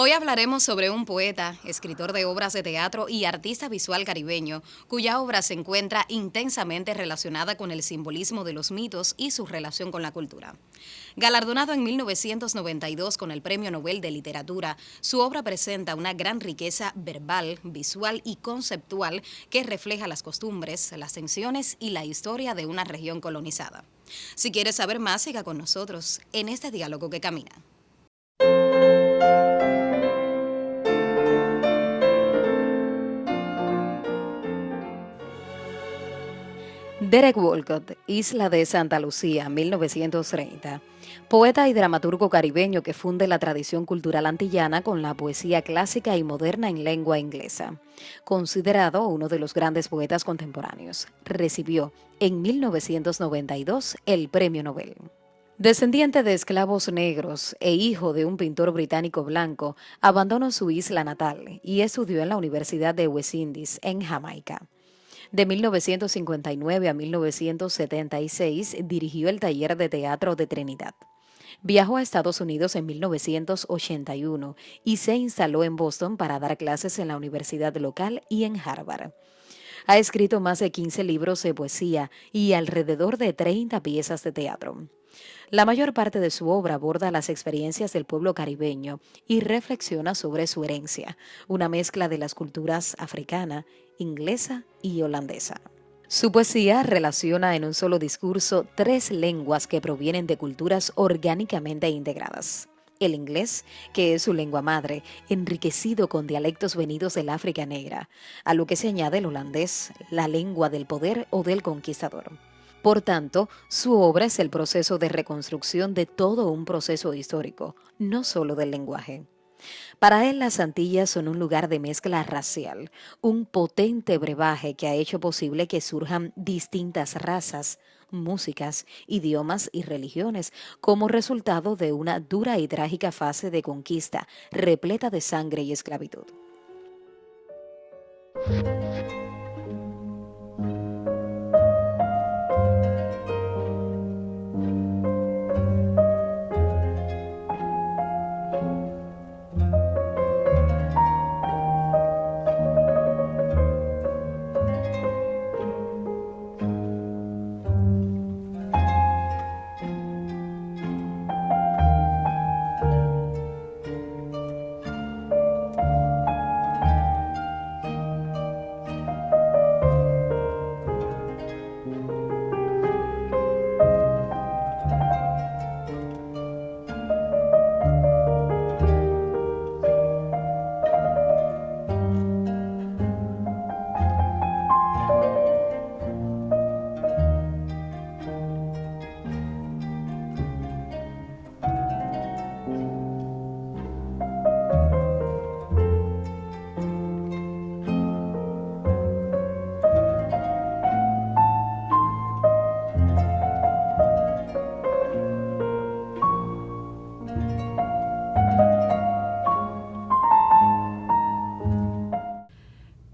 Hoy hablaremos sobre un poeta, escritor de obras de teatro y artista visual caribeño, cuya obra se encuentra intensamente relacionada con el simbolismo de los mitos y su relación con la cultura. Galardonado en 1992 con el Premio Nobel de Literatura, su obra presenta una gran riqueza verbal, visual y conceptual que refleja las costumbres, las tensiones y la historia de una región colonizada. Si quieres saber más, siga con nosotros en este diálogo que camina. Derek Walcott, Isla de Santa Lucía, 1930. Poeta y dramaturgo caribeño que funde la tradición cultural antillana con la poesía clásica y moderna en lengua inglesa. Considerado uno de los grandes poetas contemporáneos, recibió en 1992 el Premio Nobel. Descendiente de esclavos negros e hijo de un pintor británico blanco, abandonó su isla natal y estudió en la Universidad de West Indies, en Jamaica. De 1959 a 1976 dirigió el Taller de Teatro de Trinidad. Viajó a Estados Unidos en 1981 y se instaló en Boston para dar clases en la universidad local y en Harvard. Ha escrito más de 15 libros de poesía y alrededor de 30 piezas de teatro. La mayor parte de su obra aborda las experiencias del pueblo caribeño y reflexiona sobre su herencia, una mezcla de las culturas africana, inglesa y holandesa. Su poesía relaciona en un solo discurso tres lenguas que provienen de culturas orgánicamente integradas. El inglés, que es su lengua madre, enriquecido con dialectos venidos del África negra, a lo que se añade el holandés, la lengua del poder o del conquistador. Por tanto, su obra es el proceso de reconstrucción de todo un proceso histórico, no solo del lenguaje. Para él, las Antillas son un lugar de mezcla racial, un potente brebaje que ha hecho posible que surjan distintas razas, músicas, idiomas y religiones como resultado de una dura y trágica fase de conquista repleta de sangre y esclavitud.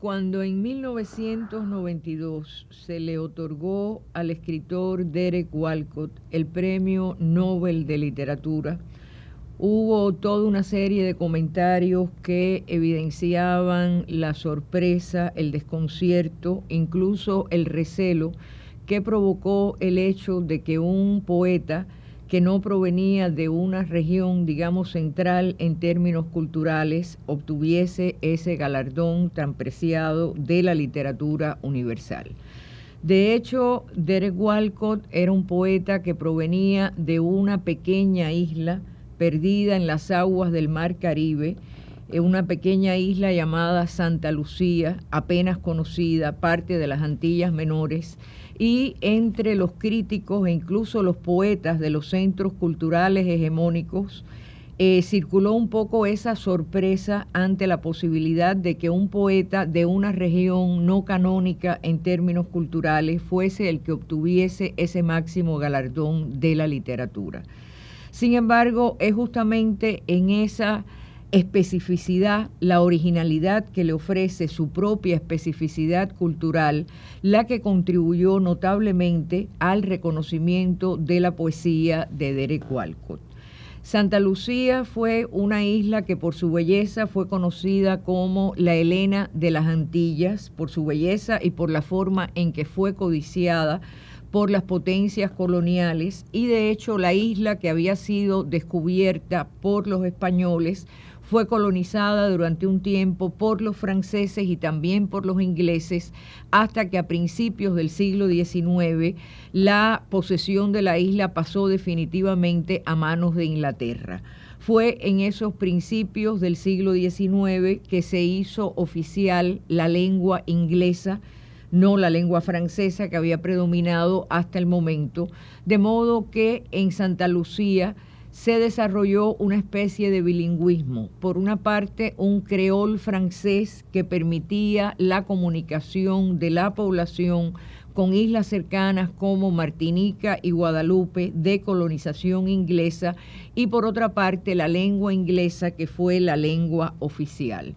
Cuando en 1992 se le otorgó al escritor Derek Walcott el Premio Nobel de Literatura, hubo toda una serie de comentarios que evidenciaban la sorpresa, el desconcierto, incluso el recelo que provocó el hecho de que un poeta que no provenía de una región, digamos, central en términos culturales, obtuviese ese galardón tan preciado de la literatura universal. De hecho, Derek Walcott era un poeta que provenía de una pequeña isla perdida en las aguas del Mar Caribe, una pequeña isla llamada Santa Lucía, apenas conocida, parte de las Antillas Menores, y entre los críticos e incluso los poetas de los centros culturales hegemónicos circuló un poco esa sorpresa ante la posibilidad de que un poeta de una región no canónica en términos culturales fuese el que obtuviese ese máximo galardón de la literatura. Sin embargo, es justamente en esa especificidad, la originalidad que le ofrece su propia especificidad cultural, la que contribuyó notablemente al reconocimiento de la poesía de Derek Walcott. Santa Lucía fue una isla que por su belleza fue conocida como la Helena de las Antillas, por su belleza y por la forma en que fue codiciada por las potencias coloniales, y de hecho la isla, que había sido descubierta por los españoles, fue colonizada durante un tiempo por los franceses y también por los ingleses, hasta que a principios del siglo XIX la posesión de la isla pasó definitivamente a manos de Inglaterra. Fue en esos principios del siglo XIX que se hizo oficial la lengua inglesa, no la lengua francesa que había predominado hasta el momento, de modo que en Santa Lucía se desarrolló una especie de bilingüismo. Por una parte, un creol francés que permitía la comunicación de la población con islas cercanas como Martinica y Guadalupe de colonización inglesa, y por otra parte la lengua inglesa, que fue la lengua oficial.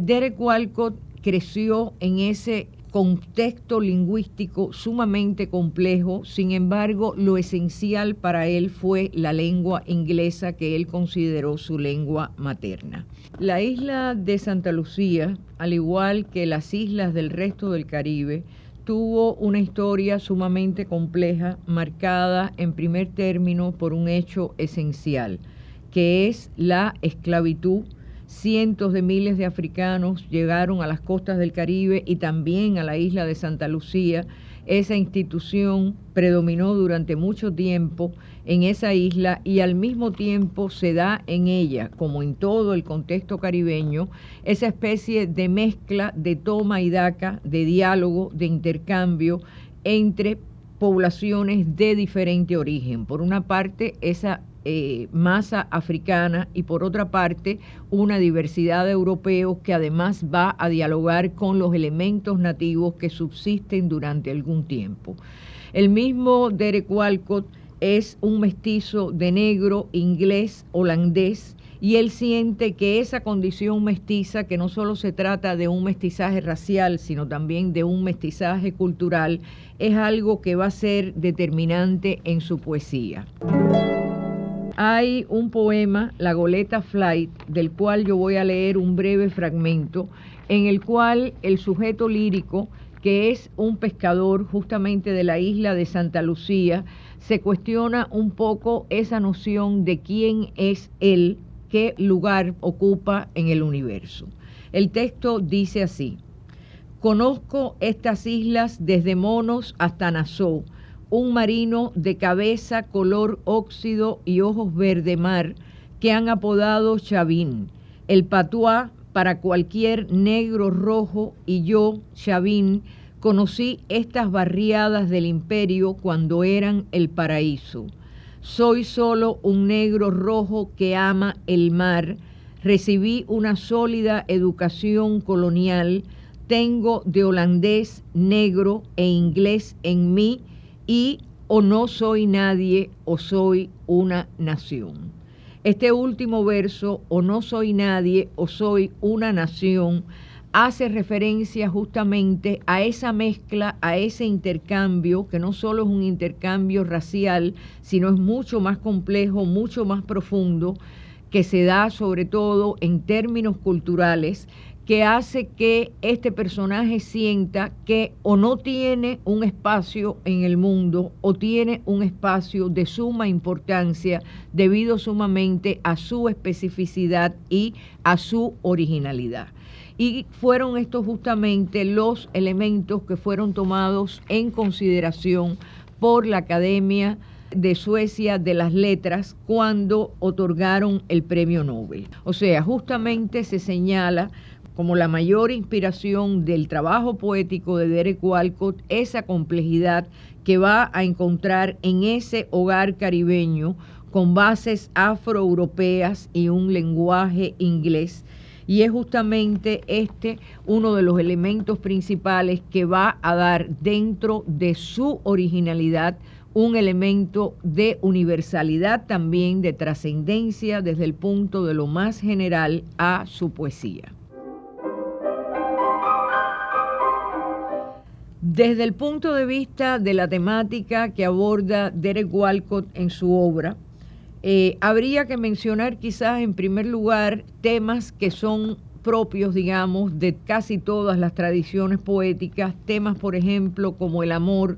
Derek Walcott creció en ese contexto lingüístico sumamente complejo. Sin embargo, lo esencial para él fue la lengua inglesa, que él consideró su lengua materna. La isla de Santa Lucía, al igual que las islas del resto del Caribe, tuvo una historia sumamente compleja, marcada en primer término por un hecho esencial, que es la esclavitud. Cientos de miles de africanos llegaron a las costas del Caribe y también a la isla de Santa Lucía. Esa institución predominó durante mucho tiempo en esa isla, y al mismo tiempo se da en ella, como en todo el contexto caribeño, esa especie de mezcla de toma y daca, de diálogo, de intercambio entre poblaciones de diferente origen. Por una parte, esa masa africana, y por otra parte una diversidad de europeos que además va a dialogar con los elementos nativos que subsisten durante algún tiempo. El mismo Derek Walcott es un mestizo de negro, inglés, holandés, y él siente que esa condición mestiza, que no solo se trata de un mestizaje racial, sino también de un mestizaje cultural, es algo que va a ser determinante en su poesía. Hay un poema, La Goleta Flight, del cual yo voy a leer un breve fragmento, en el cual el sujeto lírico, que es un pescador justamente de la isla de Santa Lucía, se cuestiona un poco esa noción de quién es él, qué lugar ocupa en el universo. El texto dice así: conozco estas islas desde Monos hasta Nassau, un marino de cabeza color óxido y ojos verde mar que han apodado Chavín, el patuá para cualquier negro rojo, y yo, Chavín, conocí estas barriadas del imperio cuando eran el paraíso. Soy solo un negro rojo que ama el mar, recibí una sólida educación colonial, tengo de holandés, negro e inglés en mí, y o no soy nadie o soy una nación. Este último verso, o no soy nadie o soy una nación, hace referencia justamente a esa mezcla, a ese intercambio, que no solo es un intercambio racial, sino es mucho más complejo, mucho más profundo, que se da sobre todo en términos culturales, que hace que este personaje sienta que o no tiene un espacio en el mundo o tiene un espacio de suma importancia debido sumamente a su especificidad y a su originalidad. Y fueron estos justamente los elementos que fueron tomados en consideración por la Academia de Suecia de las Letras cuando otorgaron el premio Nobel. O sea, justamente se señala como la mayor inspiración del trabajo poético de Derek Walcott esa complejidad que va a encontrar en ese hogar caribeño con bases afroeuropeas y un lenguaje inglés. Y es justamente este uno de los elementos principales que va a dar dentro de su originalidad un elemento de universalidad, también de trascendencia desde el punto de lo más general a su poesía. Desde el punto de vista de la temática que aborda Derek Walcott en su obra, Habría que mencionar quizás en primer lugar temas que son propios, digamos, de casi todas las tradiciones poéticas, temas, por ejemplo, como el amor,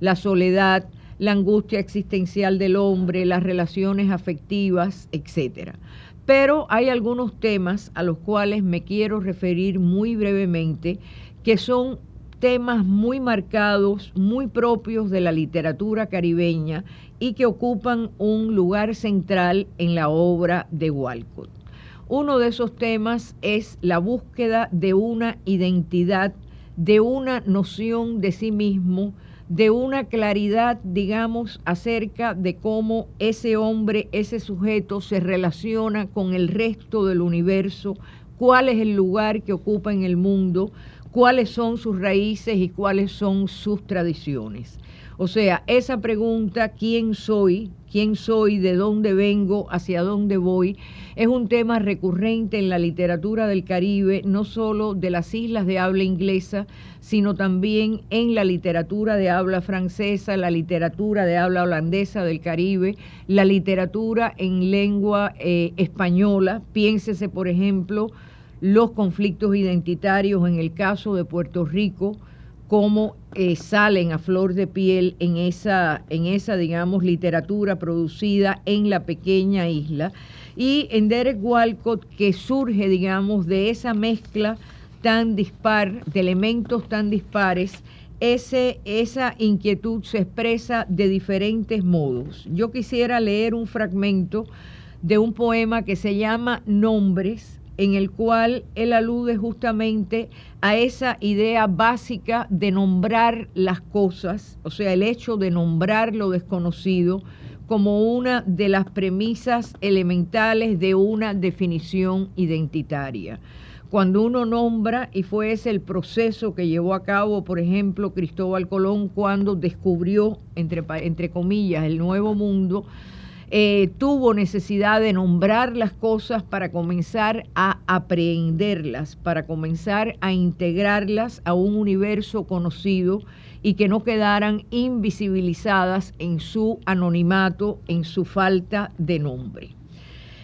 la soledad, la angustia existencial del hombre, las relaciones afectivas, etcétera. Pero hay algunos temas a los cuales me quiero referir muy brevemente, que son temas muy marcados, muy propios de la literatura caribeña y que ocupan un lugar central en la obra de Walcott. Uno de esos temas es la búsqueda de una identidad, de una noción de sí mismo, de una claridad, digamos, acerca de cómo ese hombre, ese sujeto se relaciona con el resto del universo, cuál es el lugar que ocupa en el mundo, cuáles son sus raíces y cuáles son sus tradiciones. O sea, esa pregunta, ¿quién soy? ¿Quién soy? ¿De dónde vengo? ¿Hacia dónde voy? Es un tema recurrente en la literatura del Caribe, no solo de las islas de habla inglesa, sino también en la literatura de habla francesa, la literatura de habla holandesa del Caribe, la literatura en lengua española. Piénsese, por ejemplo, los conflictos identitarios en el caso de Puerto Rico, cómo salen a flor de piel en esa, digamos, literatura producida en la pequeña isla. Y en Derek Walcott, que surge, digamos, de esa mezcla tan dispar, de elementos tan dispares, esa inquietud se expresa de diferentes modos. Yo quisiera leer un fragmento de un poema que se llama Nombres, en el cual él alude justamente a esa idea básica de nombrar las cosas, o sea, el hecho de nombrar lo desconocido como una de las premisas elementales de una definición identitaria. Cuando uno nombra, y fue ese el proceso que llevó a cabo, por ejemplo, Cristóbal Colón cuando descubrió, entre comillas, el Nuevo Mundo, tuvo necesidad de nombrar las cosas para comenzar a aprehenderlas, para comenzar a integrarlas a un universo conocido y que no quedaran invisibilizadas en su anonimato, en su falta de nombre.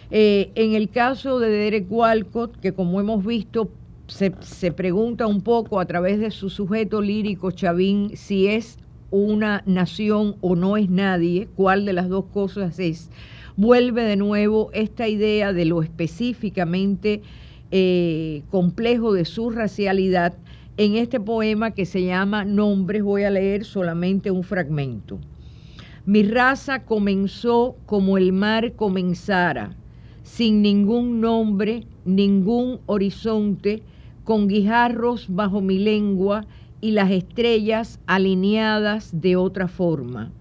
En el caso de Derek Walcott, que como hemos visto, se pregunta un poco a través de su sujeto lírico Chavín si es una nación o no es nadie, cuál de las dos cosas es, vuelve de nuevo esta idea de lo específicamente complejo de su racialidad en este poema que se llama Nombres. Voy a leer solamente un fragmento. Mi raza comenzó como el mar comenzara, sin ningún nombre, ningún horizonte, con guijarros bajo mi lengua y las estrellas alineadas de otra forma.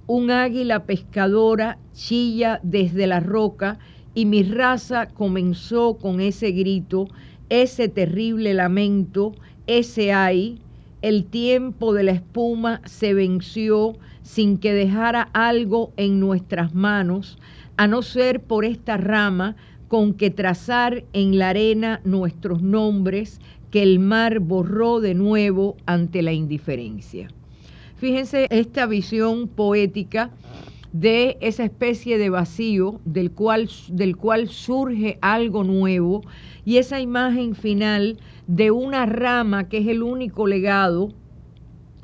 Un águila pescadora chilla desde la roca y mi raza comenzó con ese grito, ese terrible lamento, ese ay. El tiempo de la espuma se venció sin que dejara algo en nuestras manos, a no ser por esta rama con que trazar en la arena nuestros nombres que el mar borró de nuevo ante la indiferencia. Fíjense esta visión poética de esa especie de vacío del cual surge algo nuevo y esa imagen final de una rama que es el único legado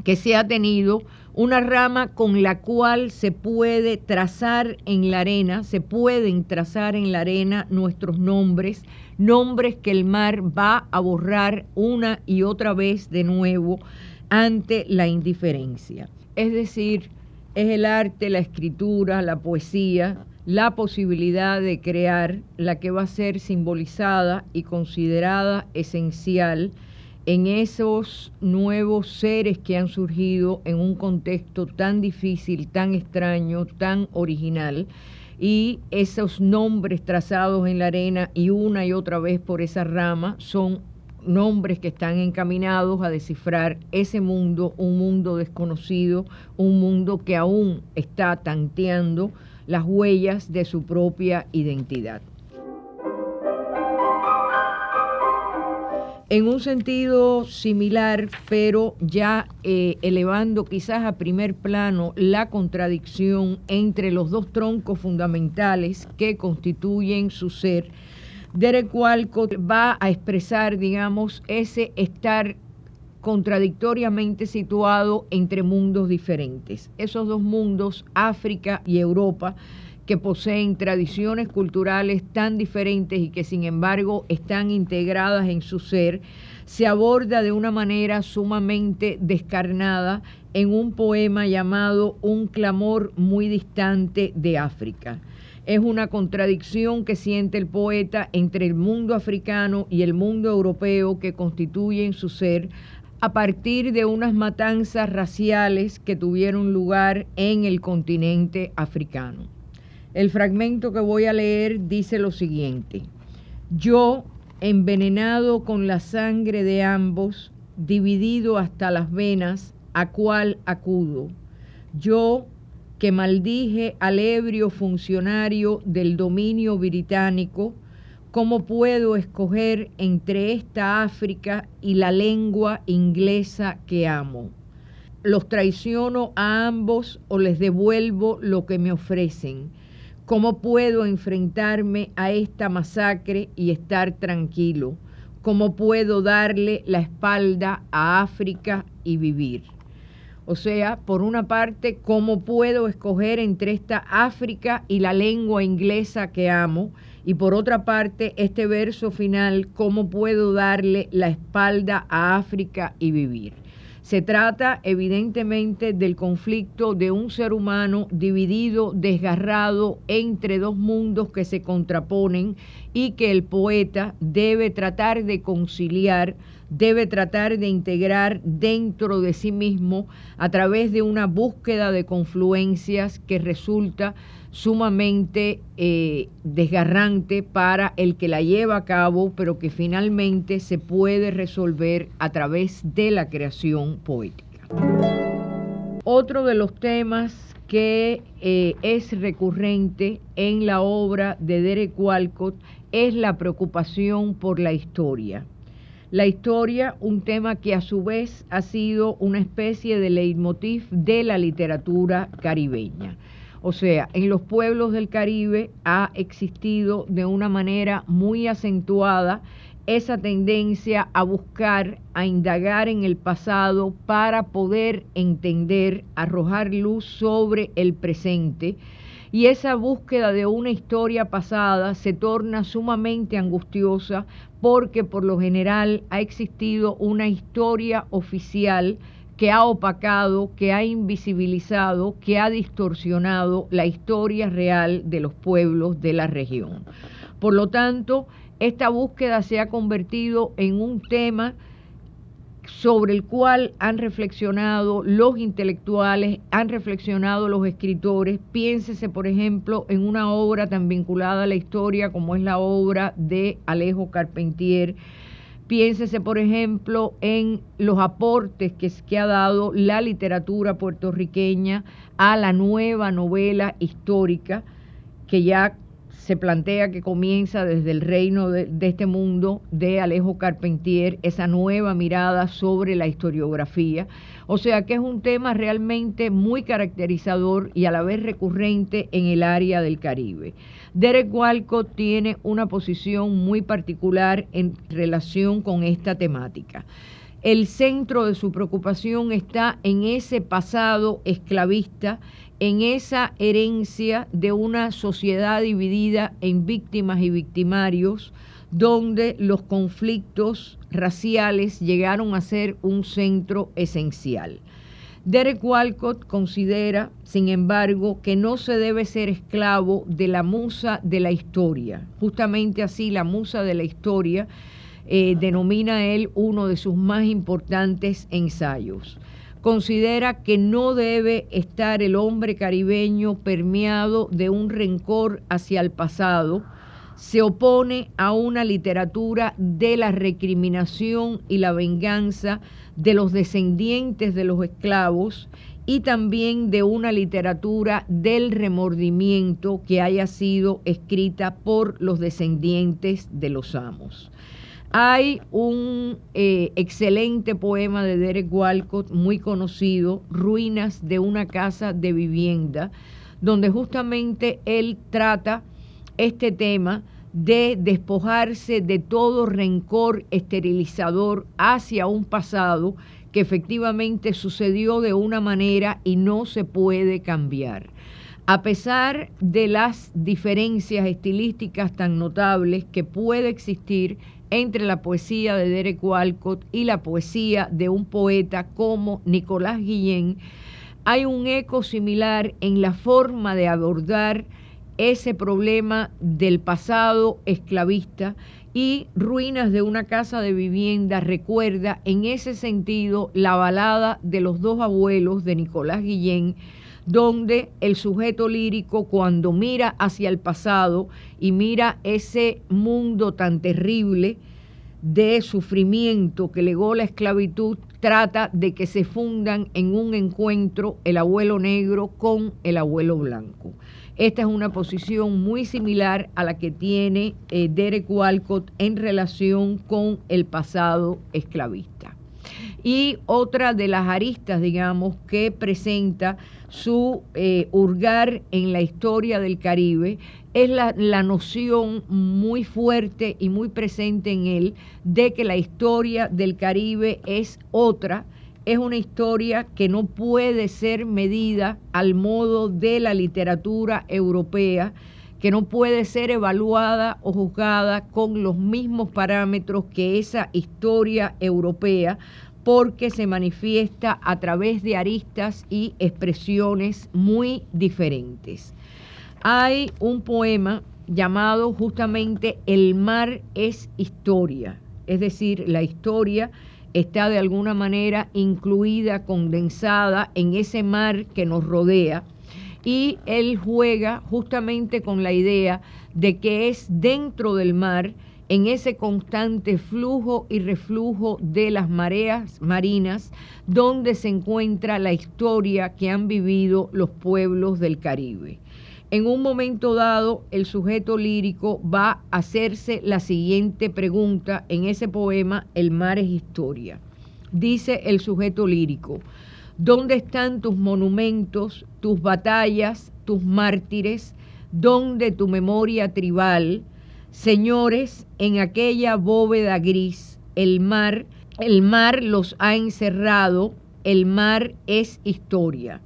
que se ha tenido, una rama con la cual se puede trazar en la arena, se pueden trazar en la arena nuestros nombres, nombres que el mar va a borrar una y otra vez de nuevo ante la indiferencia. Es decir, es el arte, la escritura, la poesía, la posibilidad de crear la que va a ser simbolizada y considerada esencial en esos nuevos seres que han surgido en un contexto tan difícil, tan extraño, tan original, y esos nombres trazados en la arena y una y otra vez por esa rama son nombres que están encaminados a descifrar ese mundo, un mundo desconocido, un mundo que aún está tanteando las huellas de su propia identidad. En un sentido similar, pero ya elevando quizás a primer plano la contradicción entre los dos troncos fundamentales que constituyen su ser, Derek Walcott va a expresar, digamos, ese estar contradictoriamente situado entre mundos diferentes. Esos dos mundos, África y Europa, que poseen tradiciones culturales tan diferentes y que sin embargo están integradas en su ser, se aborda de una manera sumamente descarnada en un poema llamado Un clamor muy distante de África. Es una contradicción que siente el poeta entre el mundo africano y el mundo europeo que constituyen su ser a partir de unas matanzas raciales que tuvieron lugar en el continente africano. El fragmento que voy a leer dice lo siguiente: yo, envenenado con la sangre de ambos, dividido hasta las venas, ¿a cuál acudo? Yo, que maldije al ebrio funcionario del dominio británico, ¿cómo puedo escoger entre esta África y la lengua inglesa que amo? ¿Los traiciono a ambos o les devuelvo lo que me ofrecen? ¿Cómo puedo enfrentarme a esta masacre y estar tranquilo? ¿Cómo puedo darle la espalda a África y vivir? O sea, por una parte, ¿cómo puedo escoger entre esta África y la lengua inglesa que amo? Y por otra parte, este verso final, ¿cómo puedo darle la espalda a África y vivir? Se trata evidentemente del conflicto de un ser humano dividido, desgarrado entre dos mundos que se contraponen y que el poeta debe tratar de conciliar, debe tratar de integrar dentro de sí mismo a través de una búsqueda de confluencias que resulta sumamente desgarrante para el que la lleva a cabo, pero que finalmente se puede resolver a través de la creación poética. Otro de los temas que es recurrente en la obra de Derek Walcott es la preocupación por la historia. La historia, un tema que a su vez ha sido una especie de leitmotiv de la literatura caribeña. O sea, en los pueblos del Caribe ha existido de una manera muy acentuada esa tendencia a buscar, a indagar en el pasado para poder entender, arrojar luz sobre el presente. Y esa búsqueda de una historia pasada se torna sumamente angustiosa porque por lo general ha existido una historia oficial que ha opacado, que ha invisibilizado, que ha distorsionado la historia real de los pueblos de la región. Por lo tanto, esta búsqueda se ha convertido en un tema sobre el cual han reflexionado los intelectuales, han reflexionado los escritores. Piénsese, por ejemplo, en una obra tan vinculada a la historia como es la obra de Alejo Carpentier. Piénsese, por ejemplo, en los aportes que ha dado la literatura puertorriqueña a la nueva novela histórica, que ya se plantea que comienza desde el reino de este mundo de Alejo Carpentier, esa nueva mirada sobre la historiografía. O sea que es un tema realmente muy caracterizador y a la vez recurrente en el área del Caribe. Derek Walcott tiene una posición muy particular en relación con esta temática. El centro de su preocupación está en ese pasado esclavista, en esa herencia de una sociedad dividida en víctimas y victimarios, donde los conflictos raciales llegaron a ser un centro esencial. Derek Walcott considera, sin embargo, que no se debe ser esclavo de la musa de la historia. Justamente así, la musa de la historia denomina él uno de sus más importantes ensayos. Considera que no debe estar el hombre caribeño permeado de un rencor hacia el pasado. Se opone a una literatura de la recriminación y la venganza de los descendientes de los esclavos y también de una literatura del remordimiento que haya sido escrita por los descendientes de los amos. Hay un excelente poema de Derek Walcott, muy conocido, Ruinas de una casa de vivienda, donde justamente él trata este tema de despojarse de todo rencor esterilizador hacia un pasado que efectivamente sucedió de una manera y no se puede cambiar. A pesar de las diferencias estilísticas tan notables que puede existir entre la poesía de Derek Walcott y la poesía de un poeta como Nicolás Guillén, hay un eco similar en la forma de abordar ese problema del pasado esclavista, y Ruinas de una casa de vivienda recuerda en ese sentido la balada de los dos abuelos de Nicolás Guillén, donde el sujeto lírico, cuando mira hacia el pasado y mira ese mundo tan terrible de sufrimiento que legó la esclavitud, trata de que se fundan en un encuentro el abuelo negro con el abuelo blanco. Esta es una posición muy similar a la que tiene Derek Walcott en relación con el pasado esclavista. Y otra de las aristas, digamos, que presenta su hurgar en la historia del Caribe es la noción muy fuerte y muy presente en él de que la historia del Caribe es otra, es una historia que no puede ser medida al modo de la literatura europea, que no puede ser evaluada o juzgada con los mismos parámetros que esa historia europea, porque se manifiesta a través de aristas y expresiones muy diferentes. Hay un poema llamado justamente El mar es historia, es decir, la historia está de alguna manera incluida, condensada en ese mar que nos rodea, y él juega justamente con la idea de que es dentro del mar, en ese constante flujo y reflujo de las mareas marinas, donde se encuentra la historia que han vivido los pueblos del Caribe. En un momento dado, el sujeto lírico va a hacerse la siguiente pregunta en ese poema, El mar es historia. Dice el sujeto lírico: ¿dónde están tus monumentos, tus batallas, tus mártires? ¿Dónde tu memoria tribal? Señores, en aquella bóveda gris, el mar los ha encerrado, el mar es historia.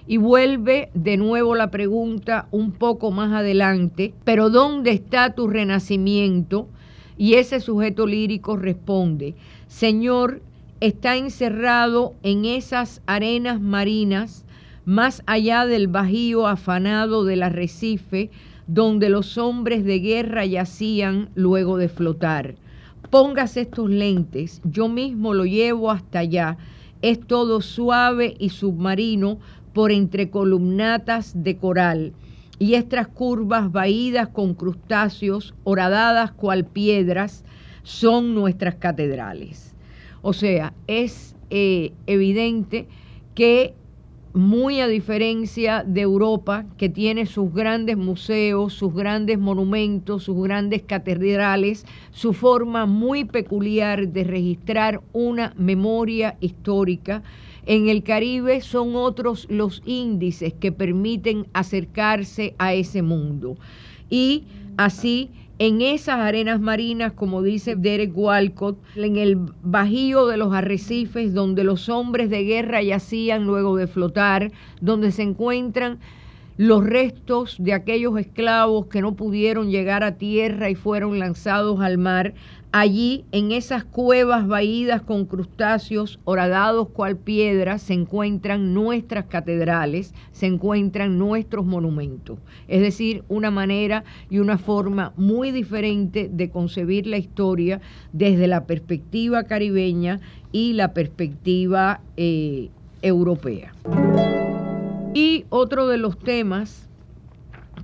Y vuelve de nuevo la pregunta un poco más adelante, pero ¿dónde está tu renacimiento? Y ese sujeto lírico responde: Señor, está encerrado en esas arenas marinas, más allá del bajío afanado del arrecife, donde los hombres de guerra yacían luego de flotar. Póngase estos lentes, yo mismo lo llevo hasta allá. Es todo suave y submarino por entre columnatas de coral, y estas curvas vaídas con crustáceos, horadadas cual piedras, son nuestras catedrales. O sea, es evidente que, muy a diferencia de Europa, que tiene sus grandes museos, sus grandes monumentos, sus grandes catedrales, su forma muy peculiar de registrar una memoria histórica, en el Caribe son otros los índices que permiten acercarse a ese mundo. Y así, en esas arenas marinas, como dice Derek Walcott, en el bajío de los arrecifes, donde los hombres de guerra yacían luego de flotar, donde se encuentran los restos de aquellos esclavos que no pudieron llegar a tierra y fueron lanzados al mar, allí en esas cuevas vaídas con crustáceos horadados cual piedras se encuentran nuestras catedrales, se encuentran nuestros monumentos. Es decir, una manera y una forma muy diferente de concebir la historia desde la perspectiva caribeña y la perspectiva europea. Y otro de los temas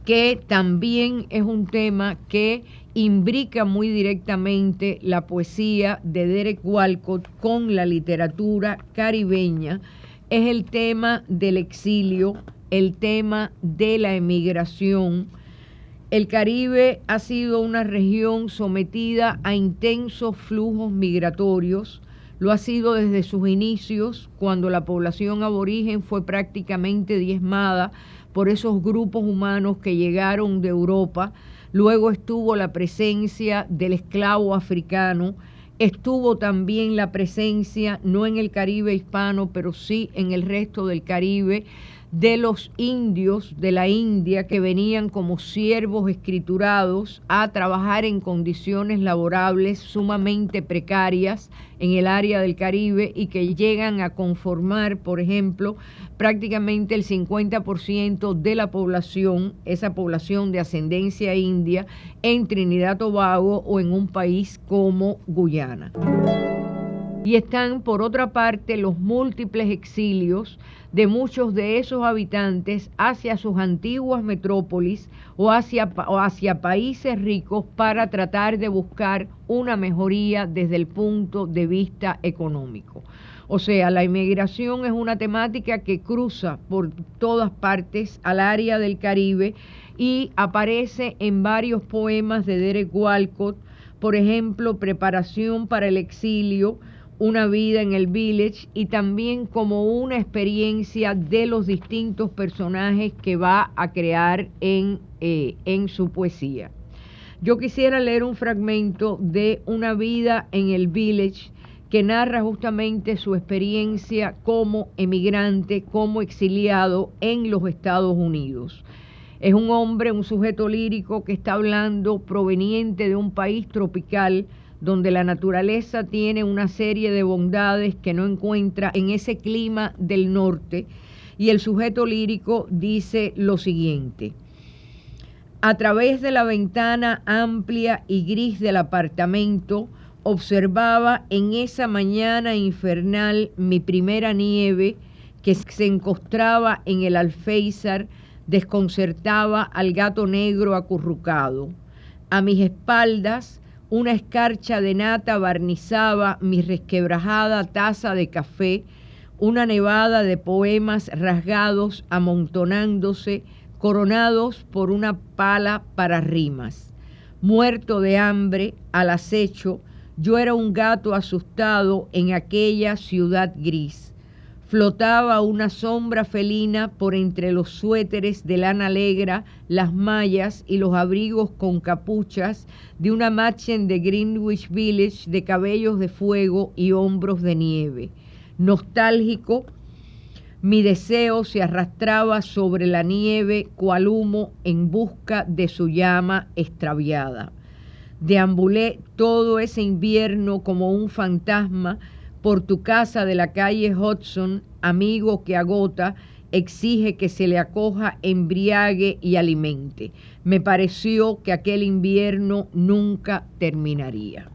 que también es un tema que imbrica muy directamente la poesía de Derek Walcott con la literatura caribeña es el tema del exilio, el tema de la emigración, El Caribe ha sido una región sometida a intensos flujos migratorios. Lo ha sido desde sus inicios, cuando la población aborigen fue prácticamente diezmada por esos grupos humanos que llegaron de Europa. Luego estuvo la presencia del esclavo africano. Estuvo también la presencia, no en el Caribe hispano, pero sí en el resto del Caribe, de los indios de la India que venían como siervos escriturados a trabajar en condiciones laborables sumamente precarias en el área del Caribe y que llegan a conformar, por ejemplo, prácticamente el 50% de la población, esa población de ascendencia india, en Trinidad y Tobago o en un país como Guyana. Y están, por otra parte, los múltiples exilios de muchos de esos habitantes hacia sus antiguas metrópolis o hacia países ricos para tratar de buscar una mejoría desde el punto de vista económico. O sea, la inmigración es una temática que cruza por todas partes al área del Caribe y aparece en varios poemas de Derek Walcott, por ejemplo, Preparación para el exilio, Una vida en el village, y también como una experiencia de los distintos personajes que va a crear en su poesía. Yo quisiera leer un fragmento de Una vida en el village que narra justamente su experiencia como emigrante, como exiliado en los Estados Unidos. Es un hombre, un sujeto lírico que está hablando proveniente de un país tropical donde la naturaleza tiene una serie de bondades que no encuentra en ese clima del norte, y el sujeto lírico dice lo siguiente: a través de la ventana amplia y gris del apartamento, observaba en esa mañana infernal mi primera nieve que se encostraba en el alféizar, desconcertaba al gato negro acurrucado. A mis espaldas, una escarcha de nata barnizaba mi resquebrajada taza de café, una nevada de poemas rasgados amontonándose, coronados por una pala para rimas. Muerto de hambre, al acecho, yo era un gato asustado en aquella ciudad gris. Flotaba una sombra felina por entre los suéteres de lana negra, las mallas y los abrigos con capuchas de una Machen de Greenwich Village de cabellos de fuego y hombros de nieve. Nostálgico, mi deseo se arrastraba sobre la nieve cual humo en busca de su llama extraviada. Deambulé todo ese invierno como un fantasma por tu casa de la calle Hudson, amigo que agota, exige que se le acoja, embriague y alimente. Me pareció que aquel invierno nunca terminaría.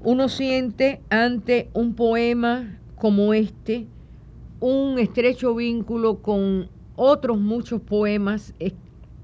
Uno siente ante un poema como este un estrecho vínculo con otros muchos poemas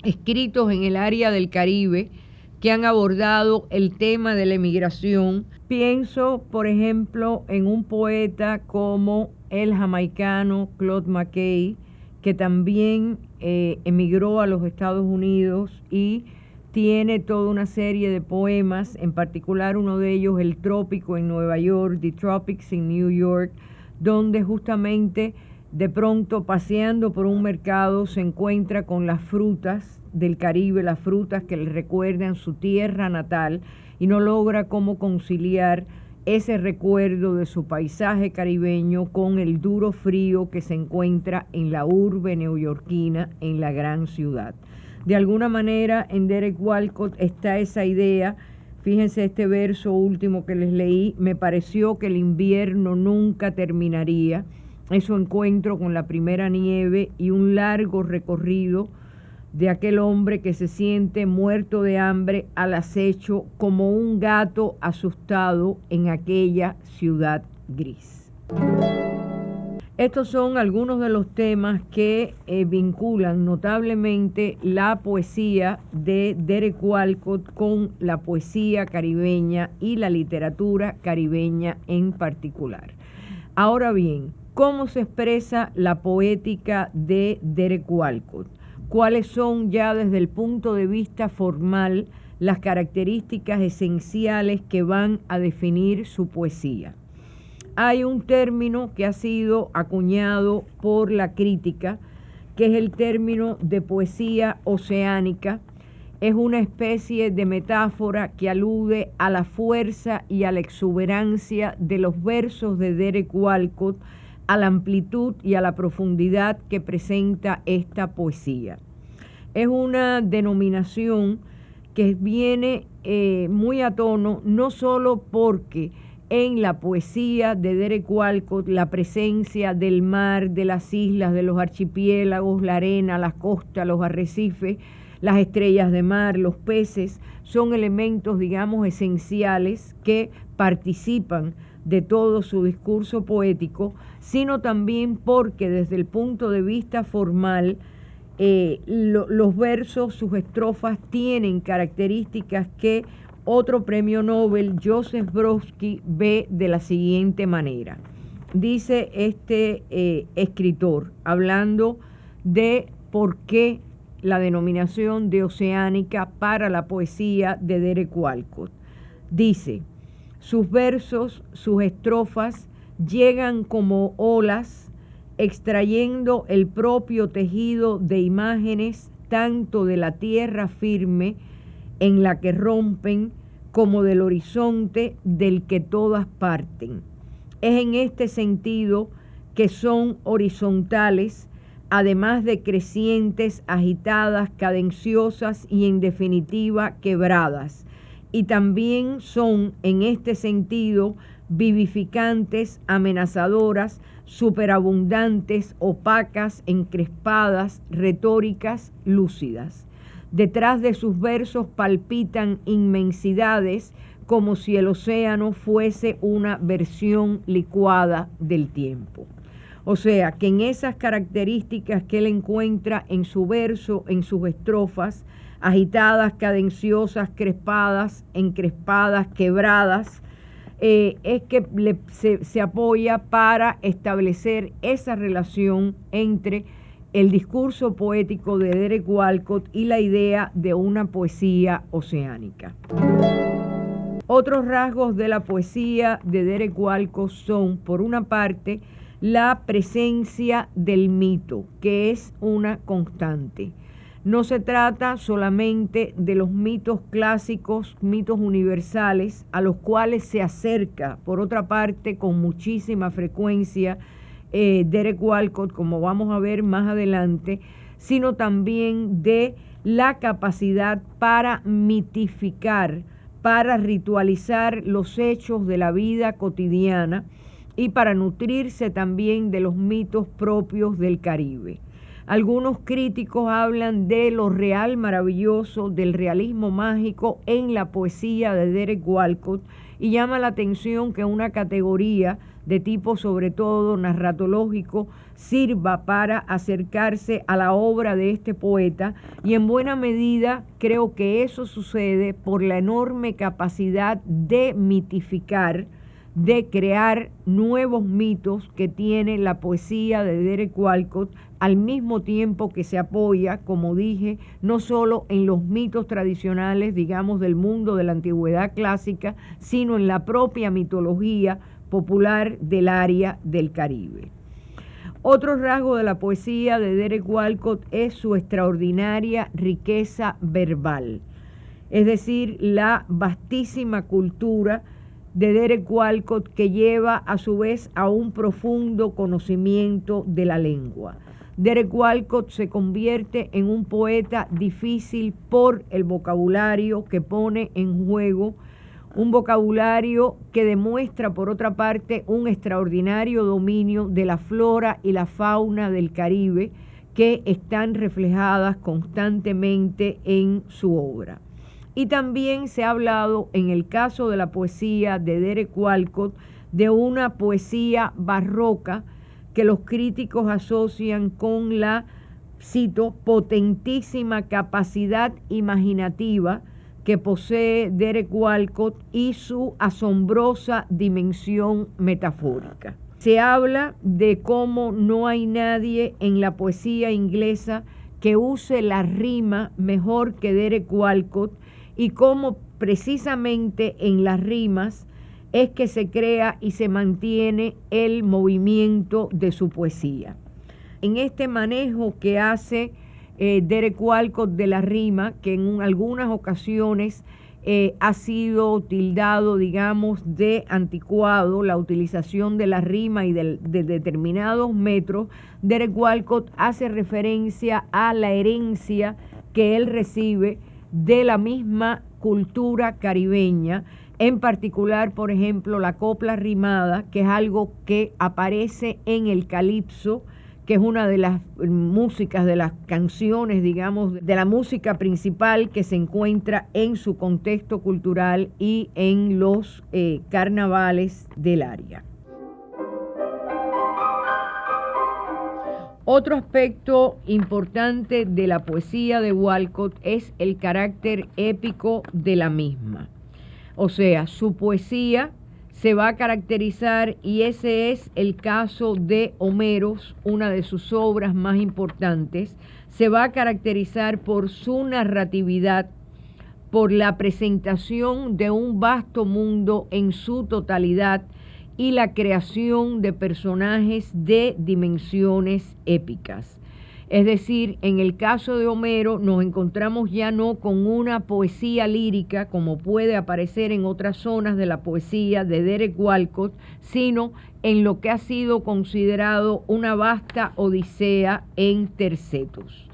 escritos en el área del Caribe que han abordado el tema de la emigración. Pienso, por ejemplo, en un poeta como el jamaicano Claude McKay, que también emigró a los Estados Unidos y tiene toda una serie de poemas, en particular uno de ellos, El Trópico en Nueva York, The Tropics in New York, donde justamente de pronto paseando por un mercado se encuentra con las frutas del Caribe, las frutas que le recuerdan su tierra natal, y no logra cómo conciliar ese recuerdo de su paisaje caribeño con el duro frío que se encuentra en la urbe neoyorquina, en la gran ciudad. De alguna manera en Derek Walcott está esa idea. Fíjense este verso último que les leí: me pareció que el invierno nunca terminaría. Eso encuentro con la primera nieve y un largo recorrido de aquel hombre que se siente muerto de hambre al acecho como un gato asustado en aquella ciudad gris. Estos son algunos de los temas que vinculan notablemente la poesía de Derek Walcott con la poesía caribeña y la literatura caribeña en particular. Ahora bien, ¿cómo se expresa la poética de Derek Walcott? cuáles son ya desde el punto de vista formal las características esenciales que van a definir su poesía. Hay un término que ha sido acuñado por la crítica, que es el término de poesía oceánica. Es una especie de metáfora que alude a la fuerza y a la exuberancia de los versos de Derek Walcott, a la amplitud y a la profundidad que presenta esta poesía. Es una denominación que viene muy a tono, no solo porque en la poesía de Derek Walcott la presencia del mar, de las islas, de los archipiélagos, la arena, las costas, los arrecifes, las estrellas de mar, los peces, son elementos, digamos, esenciales que participan de todo su discurso poético, sino también porque desde el punto de vista formal, los versos, sus estrofas, tienen características que otro premio Nobel, Joseph Brodsky, ve de la siguiente manera. Dice este escritor, hablando de por qué la denominación de oceánica para la poesía de Derek Walcott. Dice: sus versos, sus estrofas llegan como olas, extrayendo el propio tejido de imágenes tanto de la tierra firme en la que rompen como del horizonte del que todas parten. Es en este sentido que son horizontales, además de crecientes, agitadas, cadenciosas y en definitiva quebradas. Y también son en este sentido vivificantes, amenazadoras, superabundantes, opacas, encrespadas, retóricas, lúcidas. Detrás de sus versos palpitan inmensidades, como si el océano fuese una versión licuada del tiempo. O sea, que en esas características que él encuentra en su verso, en sus estrofas, agitadas, cadenciosas, crespadas, encrespadas, quebradas, es que se apoya para establecer esa relación entre el discurso poético de Derek Walcott y la idea de una poesía oceánica. Otros rasgos de la poesía de Derek Walcott son, por una parte, la presencia del mito, que es una constante. No se trata solamente de los mitos clásicos, mitos universales, a los cuales se acerca, por otra parte, con muchísima frecuencia Derek Walcott, como vamos a ver más adelante, sino también de la capacidad para mitificar, para ritualizar los hechos de la vida cotidiana y para nutrirse también de los mitos propios del Caribe. Algunos críticos hablan de lo real maravilloso, del realismo mágico en la poesía de Derek Walcott, y llama la atención que una categoría de tipo sobre todo narratológico sirva para acercarse a la obra de este poeta, y en buena medida creo que eso sucede por la enorme capacidad de mitificar, de crear nuevos mitos que tiene la poesía de Derek Walcott, al mismo tiempo que se apoya, como dije, no solo en los mitos tradicionales, digamos, del mundo de la antigüedad clásica, sino en la propia mitología popular del área del Caribe. Otro rasgo de la poesía de Derek Walcott es su extraordinaria riqueza verbal, es decir, la vastísima cultura de Derek Walcott, que lleva a su vez a un profundo conocimiento de la lengua. Derek Walcott se convierte en un poeta difícil por el vocabulario que pone en juego, un vocabulario que demuestra, por otra parte, un extraordinario dominio de la flora y la fauna del Caribe, que están reflejadas constantemente en su obra. Y también se ha hablado, en el caso de la poesía de Derek Walcott, de una poesía barroca que los críticos asocian con la, cito, potentísima capacidad imaginativa que posee Derek Walcott y su asombrosa dimensión metafórica. Se habla de cómo no hay nadie en la poesía inglesa que use la rima mejor que Derek Walcott y cómo precisamente en las rimas es que se crea y se mantiene el movimiento de su poesía. En este manejo que hace Derek Walcott de la rima, que en algunas ocasiones ha sido tildado, digamos, de anticuado, la utilización de la rima y de determinados metros, Derek Walcott hace referencia a la herencia que él recibe de la misma cultura caribeña, en particular, por ejemplo, la copla rimada, que es algo que aparece en el calipso, que es una de las músicas, de las canciones, digamos, de la música principal que se encuentra en su contexto cultural y en los carnavales del área. Otro aspecto importante de la poesía de Walcott es el carácter épico de la misma. O sea, su poesía se va a caracterizar, y ese es el caso de Homeros, una de sus obras más importantes, se va a caracterizar por su narratividad, por la presentación de un vasto mundo en su totalidad y la creación de personajes de dimensiones épicas. Es decir, en el caso de Homero nos encontramos ya no con una poesía lírica como puede aparecer en otras zonas de la poesía de Derek Walcott, sino en lo que ha sido considerado una vasta odisea en tercetos.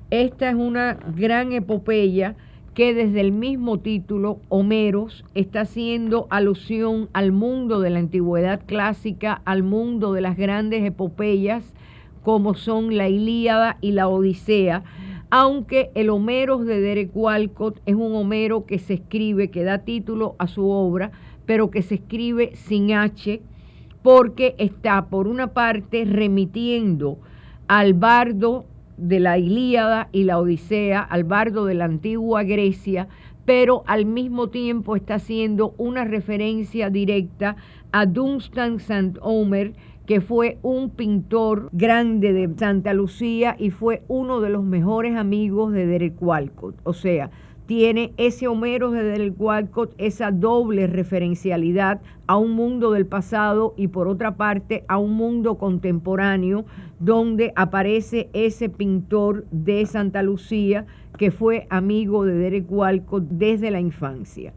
Esta es una gran epopeya que desde el mismo título, Homeros, está haciendo alusión al mundo de la antigüedad clásica, al mundo de las grandes epopeyas, como son la Ilíada y la Odisea, aunque el Homeros de Derek Walcott es un Homero que se escribe, que da título a su obra, pero que se escribe sin H, porque está por una parte remitiendo al bardo de la Ilíada y la Odisea, al bardo de la antigua Grecia, pero al mismo tiempo está haciendo una referencia directa a Dunstan St. Omer, que fue un pintor grande de Santa Lucía y fue uno de los mejores amigos de Derek Walcott. O sea, tiene ese Homero de Derek Walcott, esa doble referencialidad a un mundo del pasado y por otra parte a un mundo contemporáneo donde aparece ese pintor de Santa Lucía que fue amigo de Derek Walcott desde la infancia.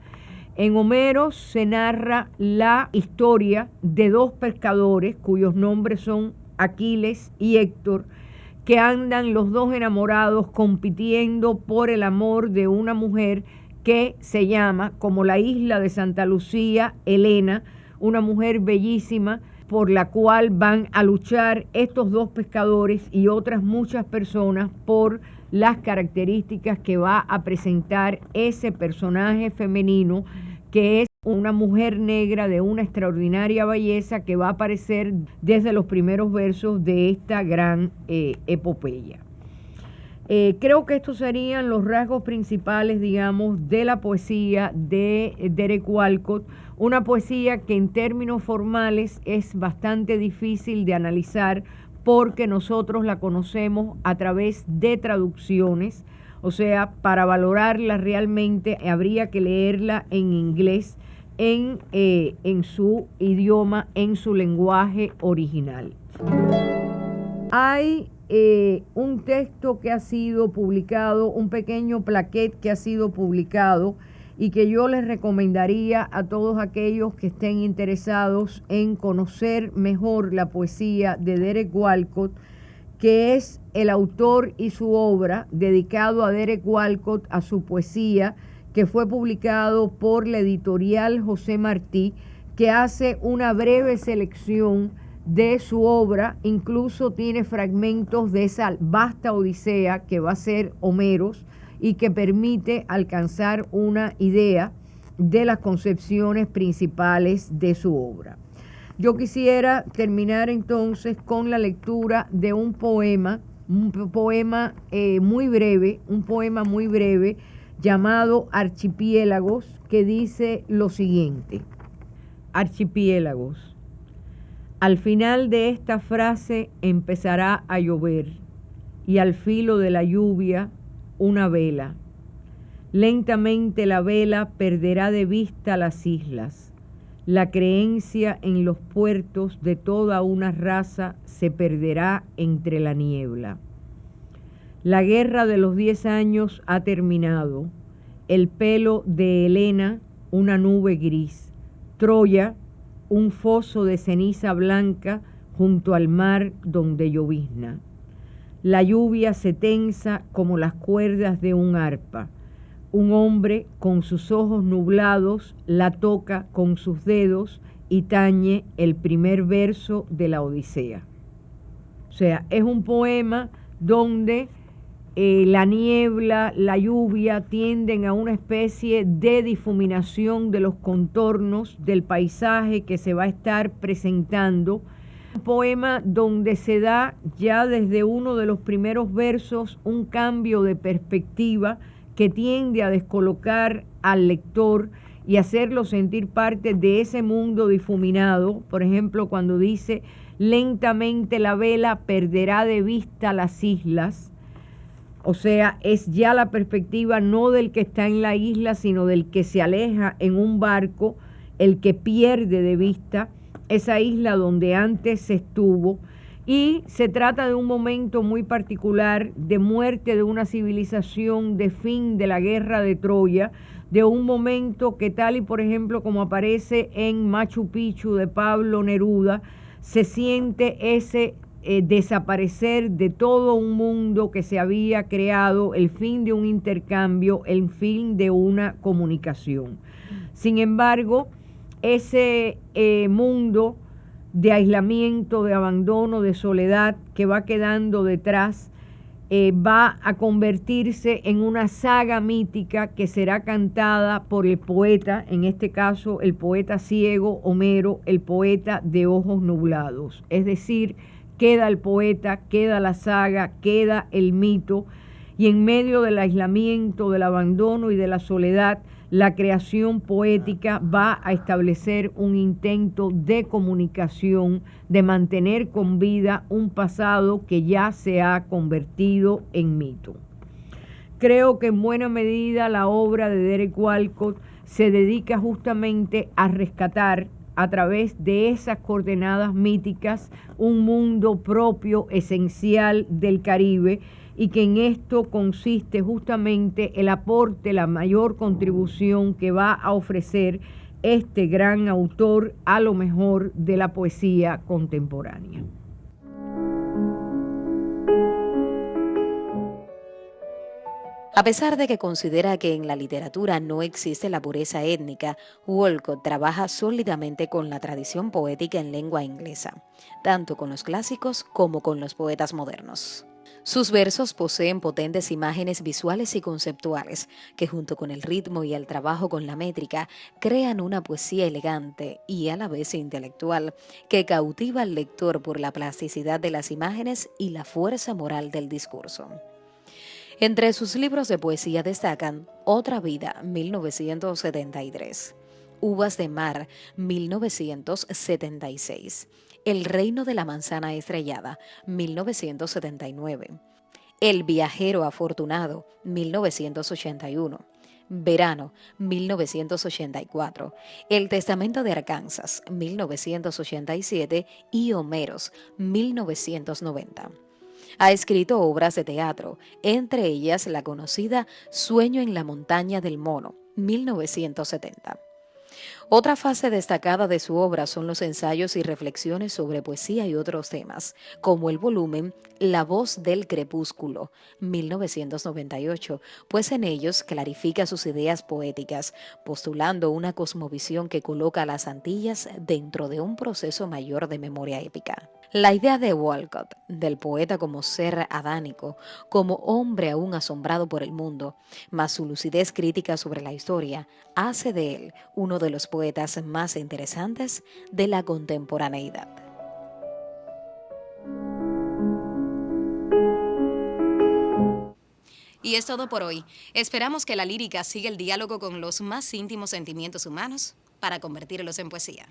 En Homeros se narra la historia de dos pescadores cuyos nombres son Aquiles y Héctor, que andan los dos enamorados compitiendo por el amor de una mujer que se llama, como la isla de Santa Lucía, Helena, una mujer bellísima por la cual van a luchar estos dos pescadores y otras muchas personas por las características que va a presentar ese personaje femenino, que es una mujer negra de una extraordinaria belleza que va a aparecer desde los primeros versos de esta gran epopeya. Creo que estos serían los rasgos principales, digamos, de la poesía de Derek Walcott, una poesía que en términos formales es bastante difícil de analizar porque nosotros la conocemos a través de traducciones. O sea, para valorarla realmente habría que leerla en inglés, en su idioma, en su lenguaje original. Hay un texto que ha sido publicado, un pequeño plaquet que ha sido publicado y que yo les recomendaría a todos aquellos que estén interesados en conocer mejor la poesía de Derek Walcott, que es el autor y su obra, dedicado a Derek Walcott, a su poesía, que fue publicado por la editorial José Martí, que hace una breve selección de su obra, incluso tiene fragmentos de esa vasta odisea que va a ser Homeros y que permite alcanzar una idea de las concepciones principales de su obra. Yo quisiera terminar entonces con la lectura de un poema muy breve llamado Archipiélagos, que dice lo siguiente: Archipiélagos. Al final de esta frase empezará a llover. y al filo de la lluvia una vela. Lentamente la vela perderá de vista las islas. La creencia en los puertos de toda una raza se perderá entre la niebla. La guerra de los 10 años ha terminado. El pelo de Helena, una nube gris. Troya, un foso de ceniza blanca junto al mar donde llovizna. La lluvia se tensa como las cuerdas de un arpa. Un hombre con sus ojos nublados la toca con sus dedos y tañe el primer verso de la Odisea. O sea, es un poema donde la niebla, la lluvia tienden a una especie de difuminación de los contornos del paisaje que se va a estar presentando. Un poema donde se da ya desde uno de los primeros versos un cambio de perspectiva que tiende a descolocar al lector y hacerlo sentir parte de ese mundo difuminado. Por ejemplo, cuando dice, lentamente la vela perderá de vista las islas. O sea, es ya la perspectiva no del que está en la isla, sino del que se aleja en un barco, el que pierde de vista esa isla donde antes se estuvo. Y se trata de un momento muy particular de muerte de una civilización, de fin de la guerra de Troya, de un momento que tal y por ejemplo como aparece en Machu Picchu de Pablo Neruda, se siente ese desaparecer de todo un mundo que se había creado, el fin de un intercambio, el fin de una comunicación. Sin embargo, ese mundo de aislamiento, de abandono, de soledad que va quedando detrás, va a convertirse en una saga mítica que será cantada por el poeta, en este caso el poeta ciego Homero, el poeta de ojos nublados. Es decir, queda el poeta, queda la saga, queda el mito, y en medio del aislamiento, del abandono y de la soledad, la creación poética va a establecer un intento de comunicación, de mantener con vida un pasado que ya se ha convertido en mito. Creo que en buena medida la obra de Derek Walcott se dedica justamente a rescatar a través de esas coordenadas míticas un mundo propio, esencial del Caribe, y que en esto consiste justamente el aporte, la mayor contribución que va a ofrecer este gran autor a lo mejor de la poesía contemporánea. A pesar de que considera que en la literatura no existe la pureza étnica, Walcott trabaja sólidamente con la tradición poética en lengua inglesa, tanto con los clásicos como con los poetas modernos. Sus versos poseen potentes imágenes visuales y conceptuales que, junto con el ritmo y el trabajo con la métrica, crean una poesía elegante y a la vez intelectual que cautiva al lector por la plasticidad de las imágenes y la fuerza moral del discurso. Entre sus libros de poesía destacan Otra vida, 1973, Uvas de mar, 1976, El reino de la manzana estrellada, 1979, El viajero afortunado, 1981, Verano, 1984, El testamento de Arkansas, 1987 y Homeros, 1990. Ha escrito obras de teatro, entre ellas la conocida Sueño en la montaña del mono, 1970. Otra fase destacada de su obra son los ensayos y reflexiones sobre poesía y otros temas, como el volumen La voz del crepúsculo, 1998, pues en ellos clarifica sus ideas poéticas, postulando una cosmovisión que coloca a las Antillas dentro de un proceso mayor de memoria épica. La idea de Walcott, del poeta como ser adánico, como hombre aún asombrado por el mundo, más su lucidez crítica sobre la historia, hace de él uno de los poetas más interesantes de la contemporaneidad. Y es todo por hoy. Esperamos que la lírica siga el diálogo con los más íntimos sentimientos humanos para convertirlos en poesía.